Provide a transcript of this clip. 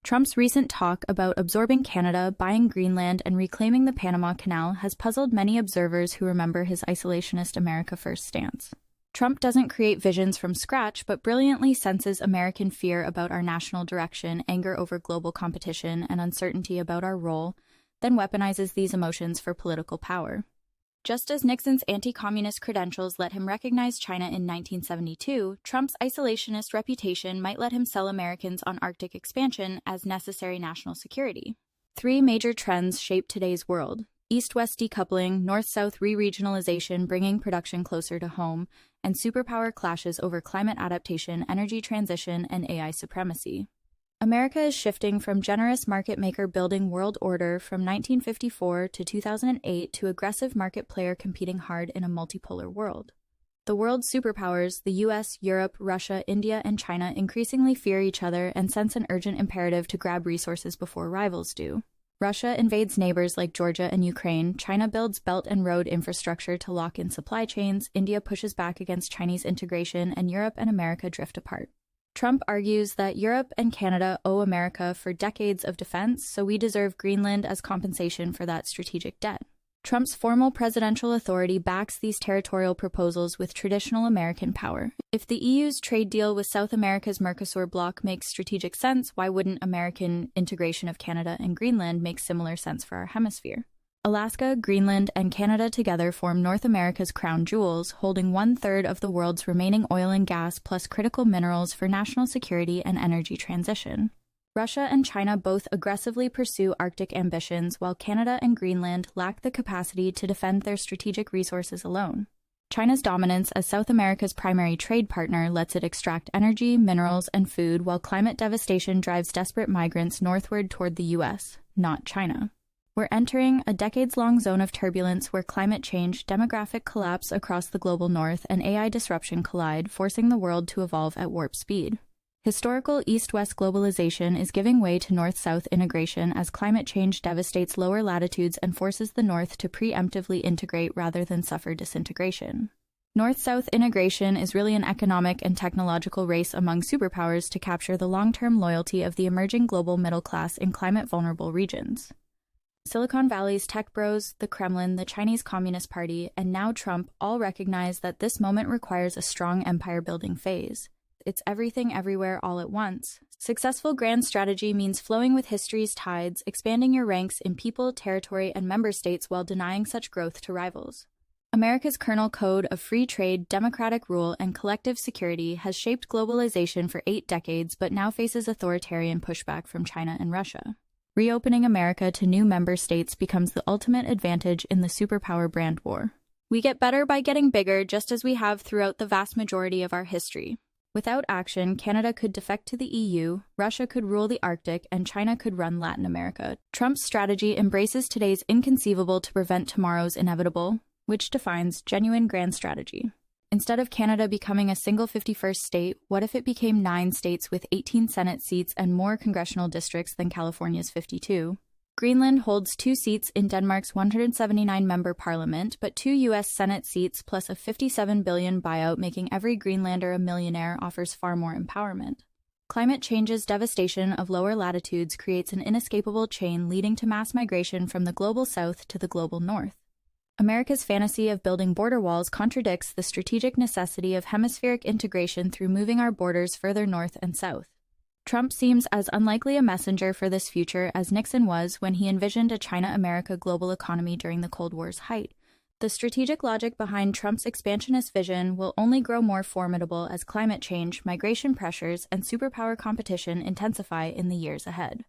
Trump's recent talk about absorbing Canada, buying Greenland, and reclaiming the Panama Canal has puzzled many observers who remember his isolationist America First stance. Trump doesn't create visions from scratch, but brilliantly senses American fear about our national direction, anger over global competition, and uncertainty about our role, then weaponizes these emotions for political power. Just as Nixon's anti-communist credentials let him recognize China in 1972, Trump's isolationist reputation might let him sell Americans on Arctic expansion as necessary national security. Three major trends shape today's world: East-West decoupling, North-South re-regionalization bringing production closer to home, and superpower clashes over climate adaptation, energy transition, and AI supremacy. America is shifting from generous market maker building world order from 1954 to 2008 to aggressive market player competing hard in a multipolar world. The world's superpowers, the US, Europe, Russia, India, and China, increasingly fear each other and sense an urgent imperative to grab resources before rivals do. Russia invades neighbors like Georgia and Ukraine, China builds belt and road infrastructure to lock in supply chains, India pushes back against Chinese integration, and Europe and America drift apart. Trump argues that Europe and Canada owe America for decades of defense, so we deserve Greenland as compensation for that strategic debt. Trump's formal presidential authority backs these territorial proposals with traditional American power. If the EU's trade deal with South America's Mercosur bloc makes strategic sense, why wouldn't American integration of Canada and Greenland make similar sense for our hemisphere? Alaska, Greenland, and Canada together form North America's crown jewels, holding 1/3 of the world's remaining oil and gas plus critical minerals for national security and energy transition. Russia and China both aggressively pursue Arctic ambitions, while Canada and Greenland lack the capacity to defend their strategic resources alone. China's dominance as South America's primary trade partner lets it extract energy, minerals, and food, while climate devastation drives desperate migrants northward toward the US, not China. We're entering a decades-long zone of turbulence where climate change, demographic collapse across the global north, and AI disruption collide, forcing the world to evolve at warp speed. Historical East-West globalization is giving way to North-South integration as climate change devastates lower latitudes and forces the North to preemptively integrate rather than suffer disintegration. North-South integration is really an economic and technological race among superpowers to capture the long-term loyalty of the emerging global middle class in climate-vulnerable regions. Silicon Valley's tech bros, the Kremlin, the Chinese Communist Party, and now Trump all recognize that this moment requires a strong empire-building phase. It's everything everywhere all at once. Successful grand strategy means flowing with history's tides, expanding your ranks in people, territory, and member states while denying such growth to rivals. America's kernel code of free trade, democratic rule, and collective security has shaped globalization for 8 decades but now faces authoritarian pushback from China and Russia. Reopening America to new member states becomes the ultimate advantage in the superpower brand war. We get better by getting bigger, just as we have throughout the vast majority of our history. Without action, Canada could defect to the EU, Russia could rule the Arctic, and China could run Latin America. Trump's strategy embraces today's inconceivable to prevent tomorrow's inevitable, which defines genuine grand strategy. Instead of Canada becoming a single 51st state, what if it became 9 states with 18 Senate seats and more congressional districts than California's 52? Greenland holds 2 seats in Denmark's 179-member parliament, but 2 U.S. Senate seats plus a $57 billion buyout making every Greenlander a millionaire offers far more empowerment. Climate change's devastation of lower latitudes creates an inescapable chain leading to mass migration from the global south to the global north. America's fantasy of building border walls contradicts the strategic necessity of hemispheric integration through moving our borders further north and south. Trump seems as unlikely a messenger for this future as Nixon was when he envisioned a China-America global economy during the Cold War's height. The strategic logic behind Trump's expansionist vision will only grow more formidable as climate change, migration pressures, and superpower competition intensify in the years ahead.